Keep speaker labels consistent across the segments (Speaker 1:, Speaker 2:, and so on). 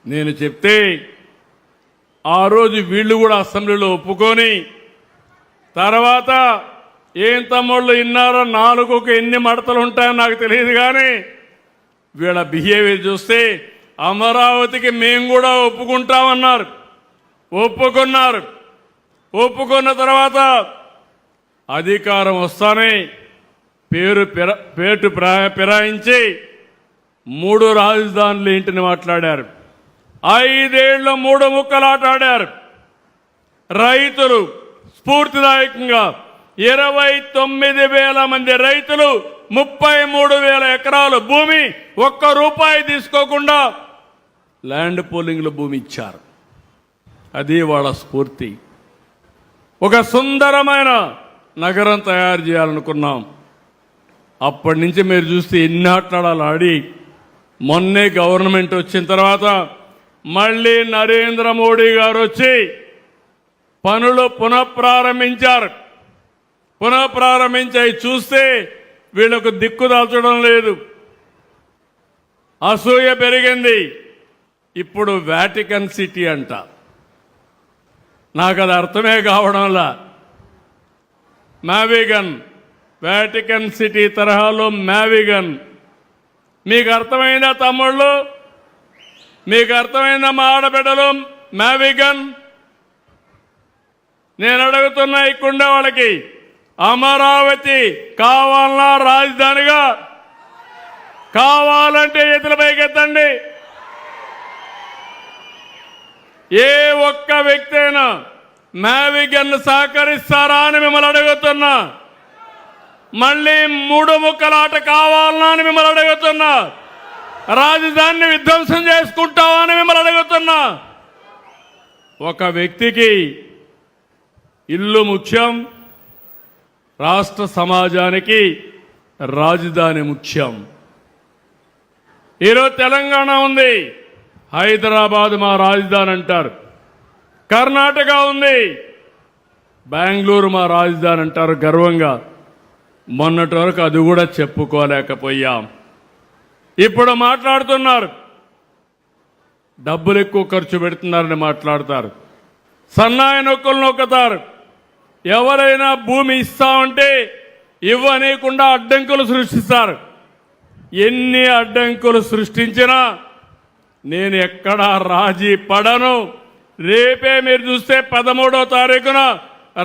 Speaker 1: నేను చెప్తే ఆ రోజు వీళ్ళు కూడా అసెంబ్లీలో ఒప్పుకొని తర్వాత ఏం తమ్ముళ్ళు ఇన్నారో నాలుగుకు ఎన్ని మడతలు ఉంటాయో నాకు తెలియదు, కానీ వీళ్ళ బిహేవియర్ చూస్తే అమరావతికి మేము కూడా ఒప్పుకుంటామన్నారు. ఒప్పుకున్నారు. ఒప్పుకున్న తర్వాత అధికారం వస్తానే పేటు ఫిరాయించి 3 రాజధానులు ఏంటిని మాట్లాడారు. 5 ఏళ్ళు 3 ముక్కలాట ఆడారు. రైతులు స్ఫూర్తిదాయకంగా 29,000 మంది రైతులు 33,000 ఎకరాలు భూమి ఒక్క రూపాయి తీసుకోకుండా ల్యాండ్ పూలింగ్లో భూమి ఇచ్చారు. అది వాళ్ళ స్ఫూర్తి. ఒక సుందరమైన నగరం తయారు చేయాలనుకున్నాం. అప్పటి నుంచి మీరు చూస్తే ఎన్ని ఆటలాడాలు ఆడి మొన్నే గవర్నమెంట్ వచ్చిన తర్వాత మళ్ళీ నరేంద్ర మోడీ గారు వచ్చి పనులు పునఃప్రారంభించారు. పునఃప్రారంభించి చూస్తే వీళ్ళకు దిక్కుదాల్చడం లేదు. అసూయ పెరిగింది. ఇప్పుడు వాటికన్ సిటీ అంట. నాకు అది అర్థమే కావడంలా. మ్యావిగన్, వాటికన్ సిటీ తరహాలో మ్యావిగన్. మీకు అర్థమైందా తమ్ముళ్ళు? మీకు అర్థమైందా మా ఆడబిడ్డలు? మ్యావిగన్. నేను అడుగుతున్నా ఇక్కడుండే వాళ్ళకి, అమరావతి కావాలన్నా రాజధానిగా? కావాలంటే చేతుల పైకెత్తండి. ఏ ఒక్క వ్యక్తి అయినా మ్యావిగన్ సహకరిస్తారా అని మిమ్మల్ని అడుగుతున్నా. మళ్ళీ 3 ముక్కలాట కావాలన్నా అని మిమ్మల్ని అడుగుతున్నా. రాజధానిని విధ్వంసం చేసుకుంటావా అని మిమ్మల్ని అడుగుతున్నా. ఒక వ్యక్తికి ఇల్లు ముఖ్యం, రాష్ట్ర సమాజానికి రాజధాని ముఖ్యం. ఈరోజు తెలంగాణ ఉంది, హైదరాబాద్ మా రాజధాని అంటారు. కర్ణాటక ఉంది, బెంగళూరు మా రాజధాని అంటారు గర్వంగా. మొన్నటి వరకు అది కూడా చెప్పుకోలేకపోయాం. ఇప్పుడు మాట్లాడుతున్నారు, డబ్బులు ఎక్కువ ఖర్చు పెడుతున్నారని మాట్లాడతారు. సన్నాయి నొక్కులు నొక్కుతారు. ఎవరైనా భూమి ఇస్తామంటే ఇవ్వనీయకుండా అడ్డంకులు సృష్టిస్తారు. ఎన్ని అడ్డంకులు సృష్టించినా నేను ఎక్కడా రాజీ పడను. రేపే మీరు చూస్తే 13వ తారీఖున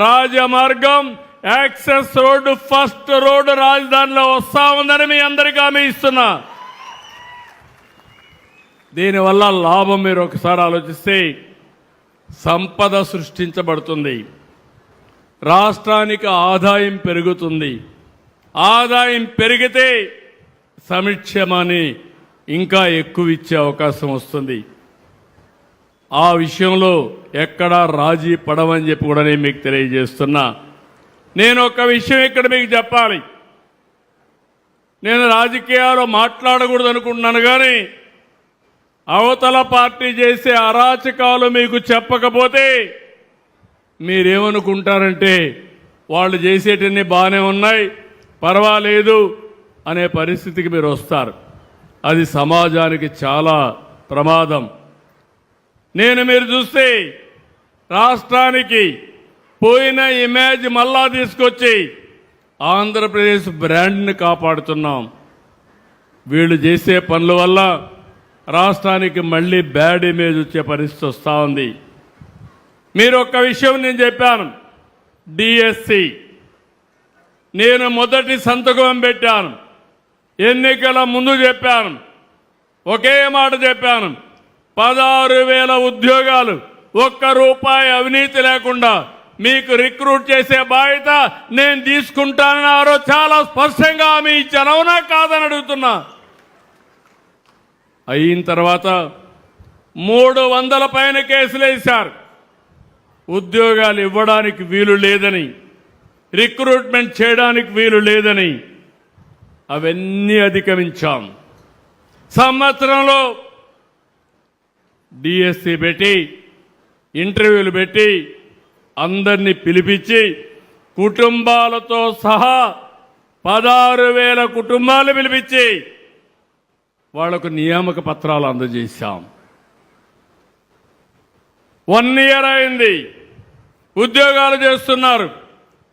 Speaker 1: రాజమార్గం యాక్సెస్ రోడ్డు, ఫస్ట్ రోడ్డు రాజధానిలో వస్తా ఉందని మీ అందరికీ హామీ ఇస్తున్నా. దీనివల్ల లాభం మీరు ఒకసారి ఆలోచిస్తే సంపద సృష్టించబడుతుంది, రాష్ట్రానికి ఆదాయం పెరుగుతుంది. ఆదాయం పెరిగితే సంక్షేమాన్ని ఇంకా ఎక్కువ ఇచ్చే అవకాశం వస్తుంది. ఆ విషయంలో ఎక్కడా రాజీ పడవని చెప్పి కూడా నేను మీకు తెలియజేస్తున్నా. నేను ఒక విషయం ఇక్కడ మీకు చెప్పాలి. నేను రాజకీయాలు మాట్లాడకూడదు అనుకుంటున్నాను, కానీ అవతల పార్టీ చేసే అరాచకాలు మీకు చెప్పకపోతే మీరేమనుకుంటారంటే వాళ్ళు చేసేటన్ని బాగానే ఉన్నాయి, పర్వాలేదు అనే పరిస్థితికి మీరు వస్తారు. అది సమాజానికి చాలా ప్రమాదం. మీరు చూస్తే రాష్ట్రానికి పోయిన ఇమేజ్ మళ్ళా తీసుకొచ్చి ఆంధ్రప్రదేశ్ బ్రాండ్ని కాపాడుతున్నాం. వీళ్ళు చేసే పనుల వల్ల రాష్ట్రానికి మళ్ళీ బ్యాడ్ ఇమేజ్ వచ్చే పరిస్థితి వస్తూ ఉంది. మీరు ఒక్క విషయం నేను చెప్పాను, డిఎస్సి నేను మొదటి సంతకం పెట్టాను. ఎన్నికల ముందు చెప్పాను, ఒకే మాట చెప్పాను, 16,000 ఉద్యోగాలు, ఒక్క రూపాయి అవినీతి లేకుండా మీకు రిక్రూట్ చేసే బాధ్యత నేను తీసుకుంటానని ఆ రోజు చాలా స్పష్టంగా హామీ ఇచ్చాను. అవునా కాదని అడుగుతున్నా. అయిన తర్వాత 300 పైన కేసులు వేశారు. ఉద్యోగాలు ఇవ్వడానికి వీలు లేదని, రిక్రూట్మెంట్ చేయడానికి వీలు లేదని అవన్నీ అధిగమించాం. సంవత్సరంలో డిఎస్సి పెట్టి, ఇంటర్వ్యూలు పెట్టి, అందరినీ పిలిపించి కుటుంబాలతో సహా 16,000 కుటుంబాలు పిలిపించి వాళ్లకు నియామక పత్రాలు అందజేశాం. 1 ఇయర్ అయింది. ఉద్యోగాలు చేస్తున్నారు,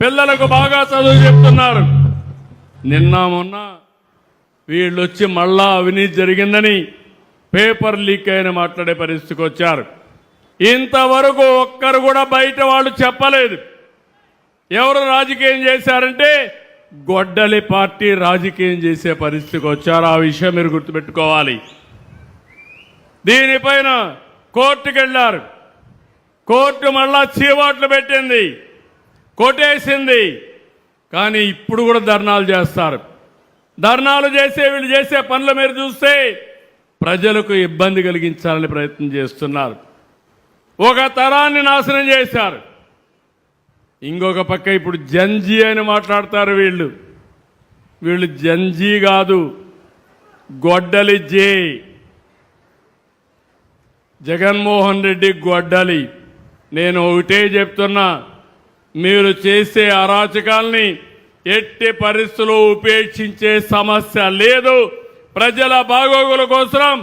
Speaker 1: పిల్లలకు బాగా చదువు చెప్తున్నారు. నిన్న మొన్న వీళ్ళు వచ్చి మళ్ళా అవినీతి జరిగిందని పేపర్ లీక్ అయిన మాట్లాడే పరిస్థితికి వచ్చారు. ఇంతవరకు ఒక్కరు కూడా బయట వాళ్ళు చెప్పలేదు. ఎవరు రాజకీయం చేశారంటే గొడ్డలి పార్టీ రాజకీయం చేసే పరిస్థితికి వచ్చారు. ఆ విషయం మీరు గుర్తుపెట్టుకోవాలి. దీనిపైన కోర్టుకు వెళ్ళారు. కోర్టు మళ్ళా చీవాట్లు పెట్టింది, కొట్టేసింది. కానీ ఇప్పుడు కూడా ధర్నాలు చేస్తారు. ధర్నాలు చేసే వీళ్ళు చేసే పనులు మీరు చూస్తే ప్రజలకు ఇబ్బంది కలిగించాలని ప్రయత్నం చేస్తున్నారు. ఒక తరాన్ని నాశనం చేశారు. ఇంకొక పక్క ఇప్పుడు జంజీ అని మాట్లాడతారు. వీళ్ళు జంజీ కాదు, గొడ్డలి జే. జగన్మోహన్ రెడ్డి గొడ్డలి. నేను ఒకటే చెప్తున్నా, మీరు చేసే అరాచకాల్ని ఎట్టి పరిస్థితుల్లో ఉపేక్షించే సమస్య లేదు. ప్రజల బాగోగుల కోసం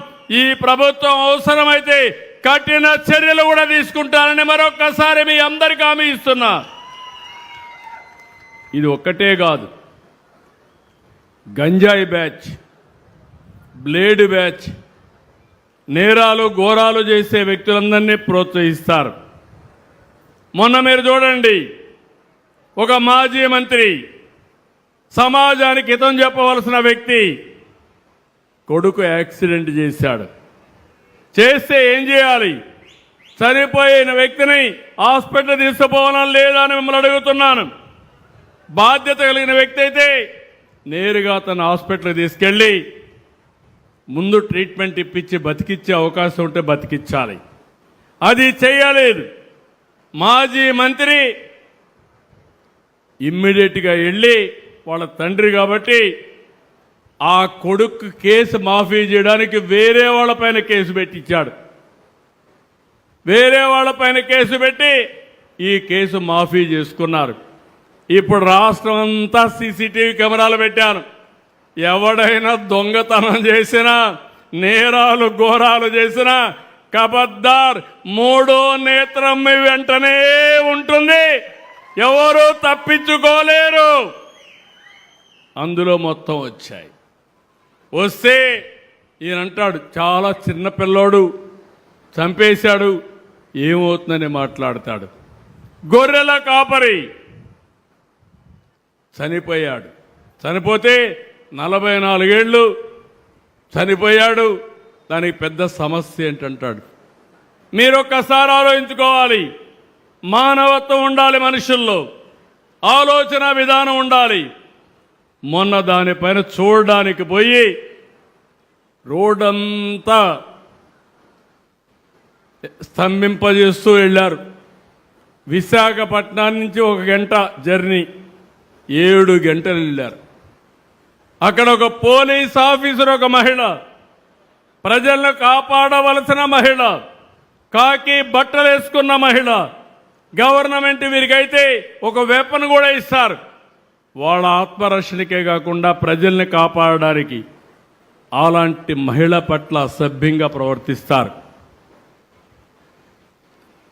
Speaker 1: ఈ ప్రభుత్వం అవసరమైతే కఠిన చర్యలు కూడా తీసుకుంటారని మరొక్కసారి మీ అందరికీ హామీ ఇస్తున్నా. ఇది ఒక్కటే కాదు, గంజాయి బ్యాచ్, బ్లేడ్ బ్యాచ్, నేరాలు ఘోరాలు చేసే వ్యక్తులందరినీ ప్రోత్సహిస్తారు. మొన్న మీరు చూడండి, ఒక మాజీ మంత్రి, సమాజానికి హితం చెప్పవలసిన వ్యక్తి కొడుకు యాక్సిడెంట్ చేశాడు. చేస్తే ఏం చేయాలి? చనిపోయిన వ్యక్తిని హాస్పిటల్ తీసుకుపోవాలని లేదా అని మిమ్మల్ని అడుగుతున్నాను. బాధ్యత కలిగిన వ్యక్తి అయితే నేరుగా తన హాస్పిటల్కి తీసుకెళ్ళి ముందు ట్రీట్మెంట్ ఇప్పించి బతికిచ్చే అవకాశం ఉంటే బతికించాలి. అది చేయలేదు. మాజీ మంత్రి ఇమ్మీడియట్గా వెళ్ళి వాళ్ళ తండ్రి కాబట్టి ఆ కొడుకు కేసు మాఫీ చేయడానికి వేరే వాళ్ళపైన కేసు పెట్టించాడు. వేరే వాళ్ళపైన కేసు పెట్టి ఈ కేసు మాఫీ చేసుకున్నారు. ఇప్పుడు రాష్ట్రం అంతా సీసీటీవీ కెమెరాలు పెట్టాను. ఎవడైనా దొంగతనం చేసినా, నేరాలు ఘోరాలు చేసినా కబద్దార్, మూడో నేత్రం మీ వెంటనే ఉంటుంది. ఎవరు తప్పించుకోలేరు. అందులో మొత్తం వచ్చాయి. వస్తే ఈయనంటాడు చాలా చిన్న పిల్లోడు, చంపేశాడు, ఏమవుతుందని మాట్లాడతాడు. గొర్రెల కాపరి చనిపోయాడు. చనిపోతే 44 ఏళ్ళు చనిపోయాడు. దానికి పెద్ద సమస్య ఏంటంటాడు. మీరు ఒక్కసారి ఆలోచించుకోవాలి. మానవత్వం ఉండాలి మనుషుల్లో, ఆలోచన విధానం ఉండాలి. మొన్న దానిపైన చూడడానికి పోయి రోడ్డంతా స్తంభింపజేస్తూ వెళ్ళారు. విశాఖపట్నం నుంచి 1 గంట జర్నీ, 7 గంటలు వెళ్ళారు. అక్కడ ఒక పోలీస్ ఆఫీసర్, ఒక మహిళ, ప్రజలను కాపాడవలసిన మహిళ, కాకి బట్టలు వేసుకున్న మహిళ. గవర్నమెంట్ వీరికైతే ఒక వెపన్ కూడా ఇస్తారు. వాళ్ళ ఆత్మరక్షణకే కాకుండా ప్రజల్ని కాపాడడానికి అలాంటి మహిళ పట్ల అసభ్యంగా ప్రవర్తిస్తారు.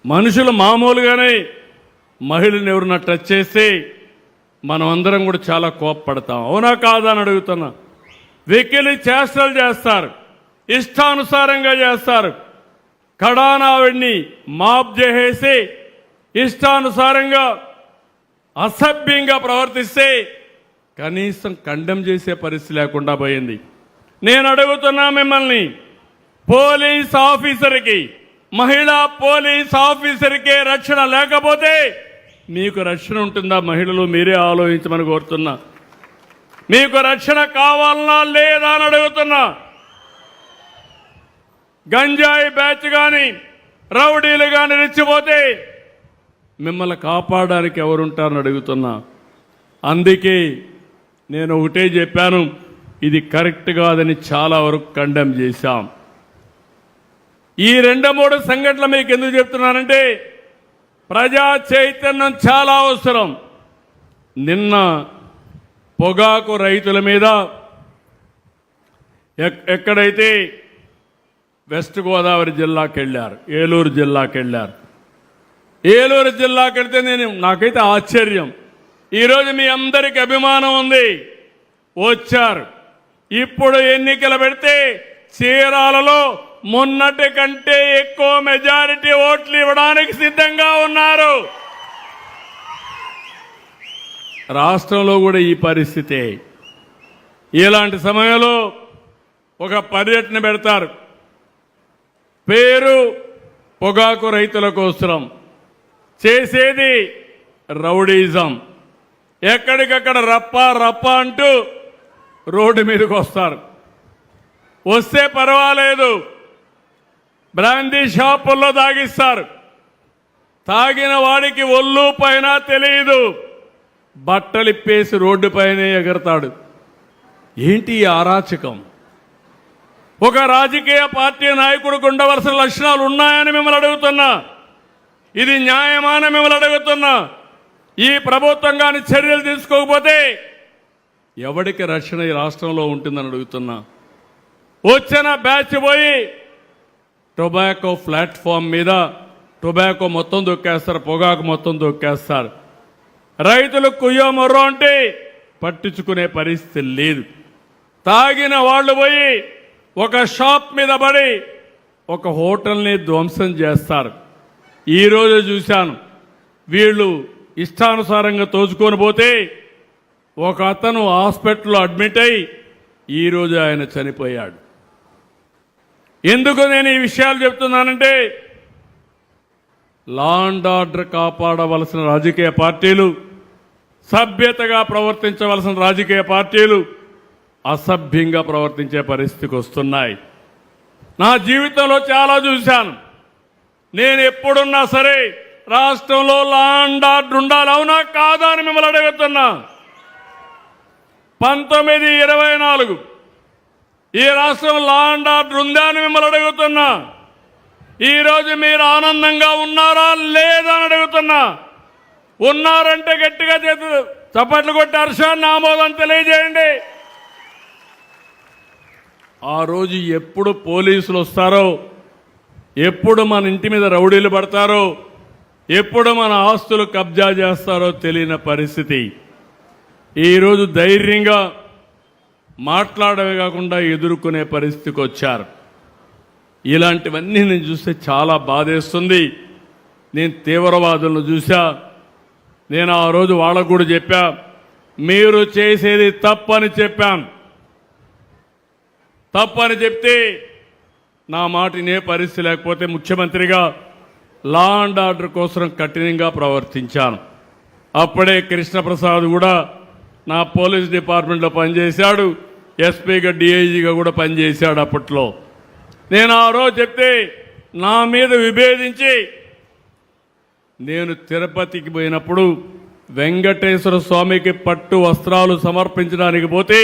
Speaker 1: మనుషులు మామూలుగానే మహిళను ఎవరన్నా టచ్ చేస్తే మనం అందరం కూడా చాలా కోప్పడతాం. అవునా కాదా అని అడుగుతున్నా. వెకిలి చేష్టలు చేస్తారు, ఇష్టానుసారంగా చేస్తారు. కడానావిడిని మాప్ చేసేసి ఇష్టానుసారంగా అసభ్యంగా ప్రవర్తిస్తే కనీసం కండెం చేసే పరిస్థితి లేకుండా పోయింది. నేను అడుగుతున్నా మిమ్మల్ని, పోలీస్ ఆఫీసర్కి, మహిళా పోలీస్ ఆఫీసర్కే రక్షణ లేకపోతే మీకు రక్షణ ఉంటుందా? మహిళలు మీరే ఆలోచించమని కోరుతున్నా. మీకు రక్షణ కావాలన్నా లేదా అని అడుగుతున్నా. గంజాయి బ్యాచ్ కానీ రౌడీలు కానీ రెచ్చిపోతే మిమ్మల్ని కాపాడడానికి ఎవరుంటారని అడుగుతున్నా. అందుకే నేను ఒకటే చెప్పాను, ఇది కరెక్ట్ కాదని చాలా వరకు కండెమ్ చేశాం. ఈ 2-3 సంఘటనలు మీకు ఎందుకు చెప్తున్నానంటే ప్రజా చైతన్యం చాలా అవసరం. నిన్న పొగాకు రైతుల మీద ఎక్కడైతే వెస్ట్ గోదావరి జిల్లాకి వెళ్ళారు, ఏలూరు జిల్లాకి వెళ్ళారు, ఏలూరు జిల్లాకి వెళ్తే నాకైతే ఆశ్చర్యం. ఈరోజు మీ అందరికి అభిమానం ఉంది, వచ్చారు. ఇప్పుడు ఎన్నికలు పెడితే చీరాలలో మొన్నటి కంటే ఎక్కువ మెజారిటీ ఓట్లు ఇవ్వడానికి సిద్ధంగా ఉన్నారు. రాష్ట్రంలో కూడా ఈ పరిస్థితే. ఇలాంటి సమయంలో ఒక పర్యటన పెడతారు, పేరు పొగాకు రైతుల కోసం, చేసేది రౌడీజం. ఎక్కడికక్కడ రప్ప రప్ప అంటూ రోడ్డు మీదకి వస్తారు. వస్తే పర్వాలేదు, బ్రాందీ షాపుల్లో తాగిస్తారు. తాగిన వాడికి ఒళ్ళు పైన తెలియదు, బట్టలిప్పేసి రోడ్డు పైనే ఎగరతాడు. ఏంటి ఈ అరాచకం? ఒక రాజకీయ పార్టీ నాయకుడికి ఉండవలసిన లక్షణాలు ఉన్నాయని మిమ్మల్ని అడుగుతున్నా. ఇది న్యాయమాన మిమ్మల్ని అడుగుతున్నా. ఈ ప్రభుత్వం కానీ చర్యలు తీసుకోకపోతే ఎవరికి రక్షణ ఈ రాష్ట్రంలో ఉంటుందని అడుగుతున్నా. వచ్చిన బ్యాచ్ పోయి టొబాకో ప్లాట్ఫామ్ మీద టొబాకో మొత్తం దొక్కేస్తారు, పొగాకు మొత్తం దొక్కేస్తారు. రైతులు కుయ్యో మొర్రో అంటే పట్టించుకునే పరిస్థితి లేదు. తాగిన వాళ్ళు పోయి ఒక షాప్ మీద పడి ఒక హోటల్ని ధ్వంసం చేస్తారు. ఈరోజు చూశాను, వీళ్ళు ఇష్టానుసారంగా తోచుకొని పోతే ఒక అతను హాస్పిటల్లో అడ్మిట్ అయి ఈరోజు ఆయన చనిపోయాడు. ఎందుకు నేను ఈ విషయాలు చెప్తున్నానంటే, లా అండ్ ఆర్డర్ కాపాడవలసిన రాజకీయ పార్టీలు, సభ్యతగా ప్రవర్తించవలసిన రాజకీయ పార్టీలు అసభ్యంగా ప్రవర్తించే పరిస్థితికి వస్తున్నాయి. నా జీవితంలో చాలా చూశాను. నేను ఎప్పుడున్నా సరే రాష్ట్రంలో లా అండ్ ఆర్డర్ ఉండాలి, అవునా కాదా అని మిమ్మల్ని అడుగుతున్నా. 1924 ఈ రాష్ట్రం లా అండ్ ఆర్డర్ ఉందా అని మిమ్మల్ని అడుగుతున్నా. ఈరోజు మీరు ఆనందంగా ఉన్నారా లేదా అని అడుగుతున్నా. ఉన్నారంటే గట్టిగా చప్పట్లు కొట్టి హర్షాన్ని ఆమోదం తెలియజేయండి. ఆ రోజు ఎప్పుడు పోలీసులు వస్తారో, ఎప్పుడు మన ఇంటి మీద రౌడీలు పడతారో, ఎప్పుడు మన ఆస్తులు కబ్జా చేస్తారో తెలియని పరిస్థితి. ఈరోజు ధైర్యంగా మాట్లాడమే కాకుండా ఎదుర్కొనే పరిస్థితికి వచ్చారు. ఇలాంటివన్నీ నేను చూస్తే చాలా బాధేస్తుంది. నేను తీవ్రవాదులను చూసా. నేను ఆ రోజు వాళ్ళకు కూడా చెప్పా, మీరు చేసేది తప్పని చెప్పాను. తప్పని చెప్తే నా మాట వినే పరిస్థితి లేకపోతే ముఖ్యమంత్రిగా లా అండ్ ఆర్డర్ కోసం కఠినంగా ప్రవర్తించాను. అప్పుడే కృష్ణప్రసాద్ కూడా నా పోలీస్ డిపార్ట్మెంట్లో పనిచేశాడు, ఎస్పీగా డిఐజీగా కూడా పనిచేశాడు అప్పట్లో. నేను ఆ రోజు చెప్తే నా మీద విభేదించి, నేను తిరుపతికి పోయినప్పుడు వెంకటేశ్వర స్వామికి పట్టు వస్త్రాలు సమర్పించడానికి పోతే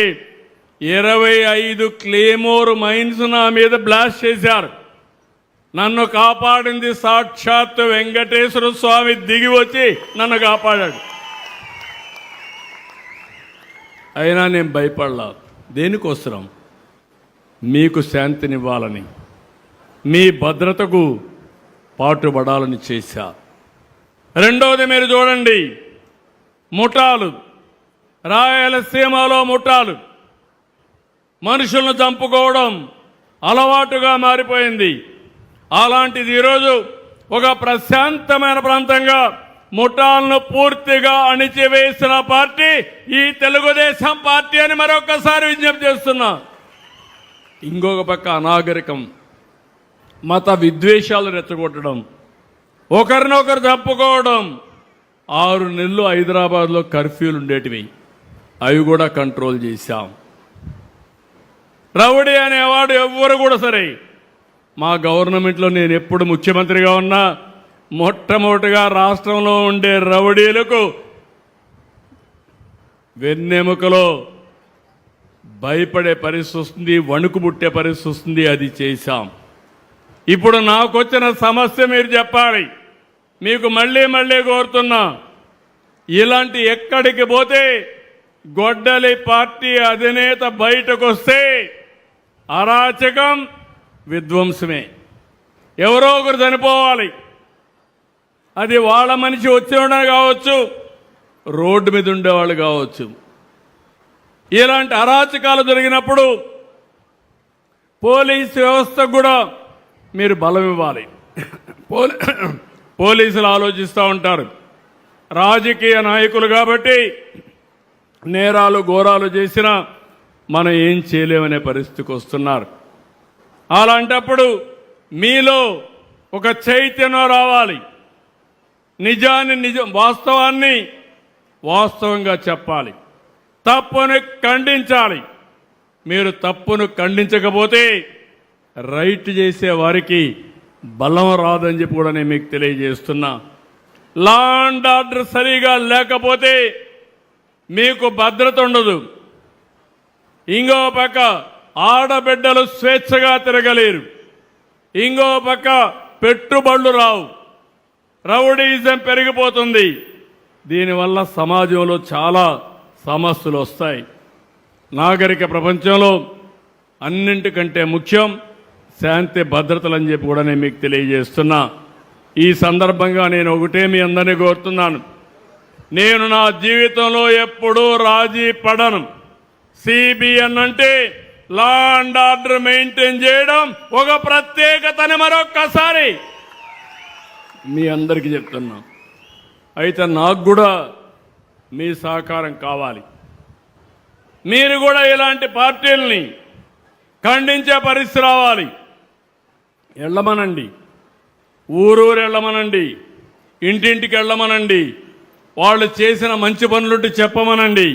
Speaker 1: 25 క్లేమోర్ మైన్స్ నా మీద బ్లాస్ట్ చేశారు. నన్ను కాపాడింది సాక్షాత్ వెంకటేశ్వర స్వామి దిగి వచ్చి నన్ను కాపాడాడు. అయినా నేను భయపడలా. దేనికోసం? మీకు శాంతినివ్వాలని, మీ భద్రతకు పాటుపడాలని చేశా. రెండవది మీరు చూడండి, ముఠాలు, రాయలసీమలో ముఠాలు మనుషులను చంపుకోవడం అలవాటుగా మారిపోయింది. అలాంటిది ఈరోజు ఒక ప్రశాంతమైన ప్రాంతంగా ముఠాలను పూర్తిగా అణిచివేసిన పార్టీ ఈ తెలుగుదేశం పార్టీ అని మరొకసారి విజ్ఞప్తి చేస్తున్నా. ఇంకొక పక్క అనాగరికం, మత విద్వేషాలు రెచ్చగొట్టడం, ఒకరినొకరు చంపుకోవడం. 6 నెలలు హైదరాబాద్లో కర్ఫ్యూలు ఉండేటివి, అవి కూడా కంట్రోల్ చేశాం. రౌడీ అనేవాడు ఎవ్వరు కూడా సరే, మా గవర్నమెంట్లో నేను ఎప్పుడు ముఖ్యమంత్రిగా ఉన్నా మొట్టమొదటిగా రాష్ట్రంలో ఉండే రౌడీలకు వెన్నెముకలో భయపడే పరిస్థితి వస్తుంది, వణుకు పుట్టే పరిస్థితి వస్తుంది. అది చేశాం. ఇప్పుడు నాకు వచ్చిన సమస్య మీరు చెప్పాలి. మీకు మళ్ళీ మళ్ళీ కోరుతున్నా, ఇలాంటి ఎక్కడికి పోతే గొడ్డలి పార్టీ అధినేత బయటకు వస్తే అరాచకం, విధ్వంసమే. ఎవరో ఒకరు చనిపోవాలి. అది వాళ్ళ మనిషి వచ్చేవాడు కావచ్చు, రోడ్డు మీద ఉండేవాళ్ళు కావచ్చు. ఇలాంటి అరాచకాలు జరిగినప్పుడు పోలీస్ వ్యవస్థకు కూడా మీరు బలం ఇవ్వాలి. పోలీసులు ఆలోచిస్తూ ఉంటారు, రాజకీయ నాయకులు కాబట్టి నేరాలు ఘోరాలు చేసినా మనం ఏం చేయలేమనే పరిస్థితికి వస్తున్నారు. అలాంటప్పుడు మీలో ఒక చైతన్యం రావాలి. వాస్తవాన్ని వాస్తవంగా చెప్పాలి, తప్పును ఖండించాలి. మీరు తప్పును ఖండించకపోతే రైట్ చేసే వారికి బలం రాదని చెప్పి కూడా నేను మీకు తెలియజేస్తున్నా. లా అండ్ ఆర్డర్ సరిగా లేకపోతే మీకు భద్రత ఉండదు. ఇంకో పక్క ఆడబిడ్డలు స్వేచ్ఛగా తిరగలేరు, ఇంకో పక్క పెట్టుబడులు రావు, రౌడీజం పెరిగిపోతుంది. దీనివల్ల సమాజంలో చాలా సమస్యలు వస్తాయి. నాగరిక ప్రపంచంలో అన్నింటికంటే ముఖ్యం శాంతి భద్రతలు అని చెప్పి కూడా నేను మీకు తెలియజేస్తున్నా. ఈ సందర్భంగా నేను ఒకటే మీ అందరినీ కోరుతున్నాను, నేను నా జీవితంలో ఎప్పుడూ రాజీ పడను. సిబిఎన్ అంటే లా అండ్ ఆర్డర్ మెయింటైన్ చేయడం ఒక ప్రత్యేకతని మరొక్కసారి మీ అందరికీ చెప్తున్నా. అయితే నాకు కూడా మీ సహకారం కావాలి. మీరు కూడా ఇలాంటి పార్టీలని ఖండించే పరిస్థితి రావాలి. వెళ్ళమనండి, ఊరూరు వెళ్ళమనండి, ఇంటింటికి వెళ్ళమనండి, వాళ్ళు చేసిన మంచి పనులుంటే చెప్పమనండి.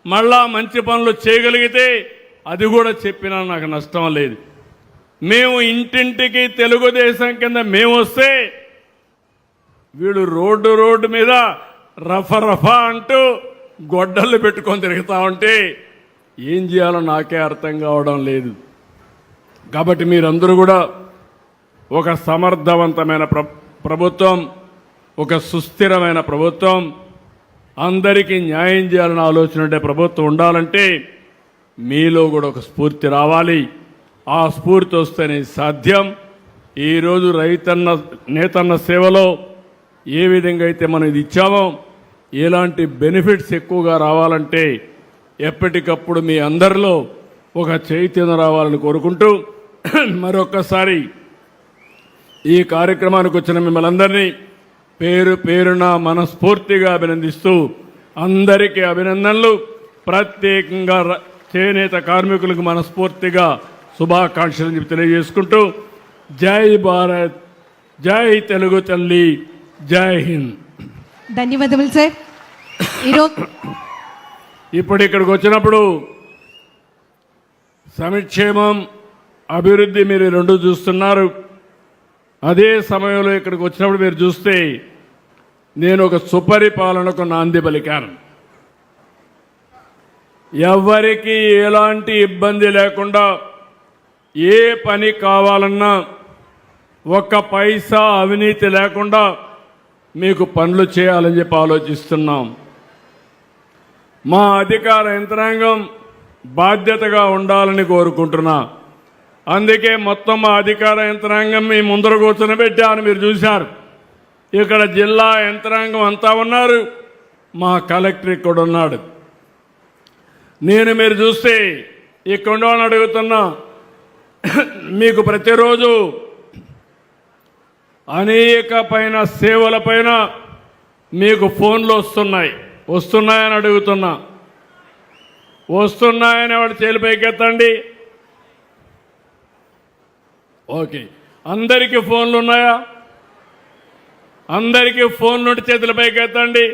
Speaker 1: మళ్ళా మంచి పనులు చేయగలిగితే అది కూడా చెప్పినా నాకు నష్టం లేదు. మేము ఇంటింటికి తెలుగుదేశం కింద మేము వస్తే వీళ్ళు రోడ్డు మీద రఫా అంటూ గొడ్డళ్ళు పెట్టుకొని తిరుగుతూ ఉంటే ఏం చేయాలో నాకే అర్థం కావడం లేదు. కాబట్టి మీరందరూ కూడా ఒక సమర్థవంతమైన ప్రభుత్వం, ఒక సుస్థిరమైన ప్రభుత్వం, అందరికీ న్యాయం చేయాలని ఆలోచన ఉండే ప్రభుత్వం ఉండాలంటే మీలో కూడా ఒక స్ఫూర్తి రావాలి. ఆ స్ఫూర్తి వస్తేనే సాధ్యం. ఈరోజు నేతన్న సేవలో ఏ విధంగా అయితే మనం ఇది ఇచ్చామో ఎలాంటి బెనిఫిట్స్ ఎక్కువగా రావాలంటే ఎప్పటికప్పుడు మీ అందరిలో ఒక చైతన్యం రావాలని కోరుకుంటూ మరొక్కసారి ఈ కార్యక్రమానికి వచ్చిన మిమ్మల్ని అందరినీ పేరు పేరున మనస్ఫూర్తిగా అభినందిస్తూ అందరికీ అభినందనలు. ప్రత్యేకంగా చేనేత కార్మికులకు మనస్ఫూర్తిగా శుభాకాంక్షలు తెలియజేసుకుంటూ జై భారత్, జై తెలుగు తల్లి, జై హింద్.
Speaker 2: ధన్యవాదములు సార్.
Speaker 1: ఇప్పుడు ఇక్కడికి వచ్చినప్పుడు సంక్షేమం, అభివృద్ధి మీరు రెండు చూస్తున్నారు. అదే సమయంలో ఇక్కడికి వచ్చినప్పుడు మీరు చూస్తే నేను ఒక సుపరిపాలనకు నాంది పలికాను. ఎవరికి ఎలాంటి ఇబ్బంది లేకుండా ఏ పని కావాలన్నా ఒక్క పైసా అవినీతి లేకుండా మీకు పనులు చేయాలని చెప్పి ఆలోచిస్తున్నాం. మా అధికార యంత్రాంగం బాధ్యతగా ఉండాలని కోరుకుంటున్నా. అందుకే మొత్తం మా అధికార యంత్రాంగం మీ ముందర కూర్చొని మీరు చూశారు. ఇక్కడ జిల్లా యంత్రాంగం అంతా ఉన్నారు, మా కలెక్టర్ ఇక్కడ ఉన్నాడు. నేను మీరు చూస్తే ఇక్కడ ఉండవాలని అడుగుతున్నా, మీకు ప్రతిరోజు అనేక సేవల పైన మీకు ఫోన్లు వస్తున్నాయని అడుగుతున్నా. వస్తున్నాయని వాడు చేలిపైకెత్తండి. ఓకే, అందరికీ ఫోన్లు ఉన్నాయా? అందరికీ ఫోన్లు ఉంటే చేతుల పైకెత్తండి.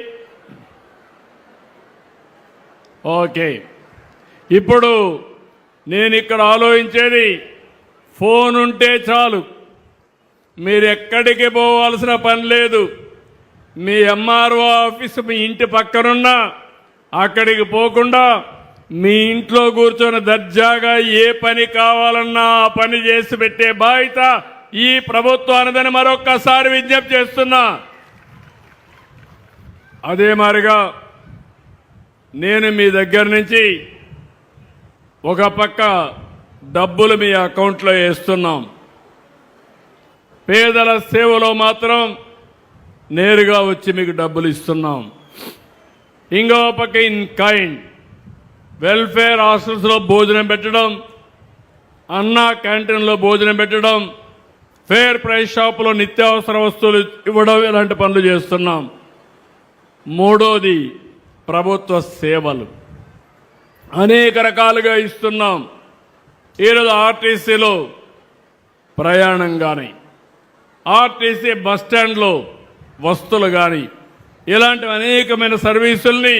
Speaker 1: ఓకే, ఇప్పుడు నేను ఇక్కడ ఆలోచించేది ఫోన్ ఉంటే చాలు, మీరు ఎక్కడికి పోవాల్సిన పని లేదు. మీ ఎంఆర్ఓ ఆఫీసు మీ ఇంటి పక్కనున్నా అక్కడికి పోకుండా మీ ఇంట్లో కూర్చొని దర్జాగా ఏ పని కావాలన్నా ఆ పని చేసి పెట్టే బాధ్యత ఈ ప్రభుత్వానిదని మరొక్కసారి విజ్ఞప్తి చేస్తున్నా. అదే మాదిరిగా నేను మీ దగ్గర నుంచి ఒక పక్క డబ్బులు మీ అకౌంట్లో వేస్తున్నాం. పేదల సేవలో మాత్రం నేరుగా వచ్చి మీకు డబ్బులు ఇస్తున్నాం. ఇంకో పక్క ఇన్ కైండ్ వెల్ఫేర్ హాస్టల్స్లో భోజనం పెట్టడం, అన్నా క్యాంటీన్లో భోజనం పెట్టడం, ఫేర్ ప్రైస్ షాపులో నిత్యావసర వస్తువులు ఇవ్వడం, ఇలాంటి పనులు చేస్తున్నాం. మూడోది ప్రభుత్వ సేవలు అనేక రకాలుగా ఇస్తున్నాం. ఈరోజు ఆర్టీసీలో ప్రయాణం కానీ, ఆర్టీసీ బస్టాండ్లో వస్తువులు కానీ, ఇలాంటి అనేకమైన సర్వీసుల్ని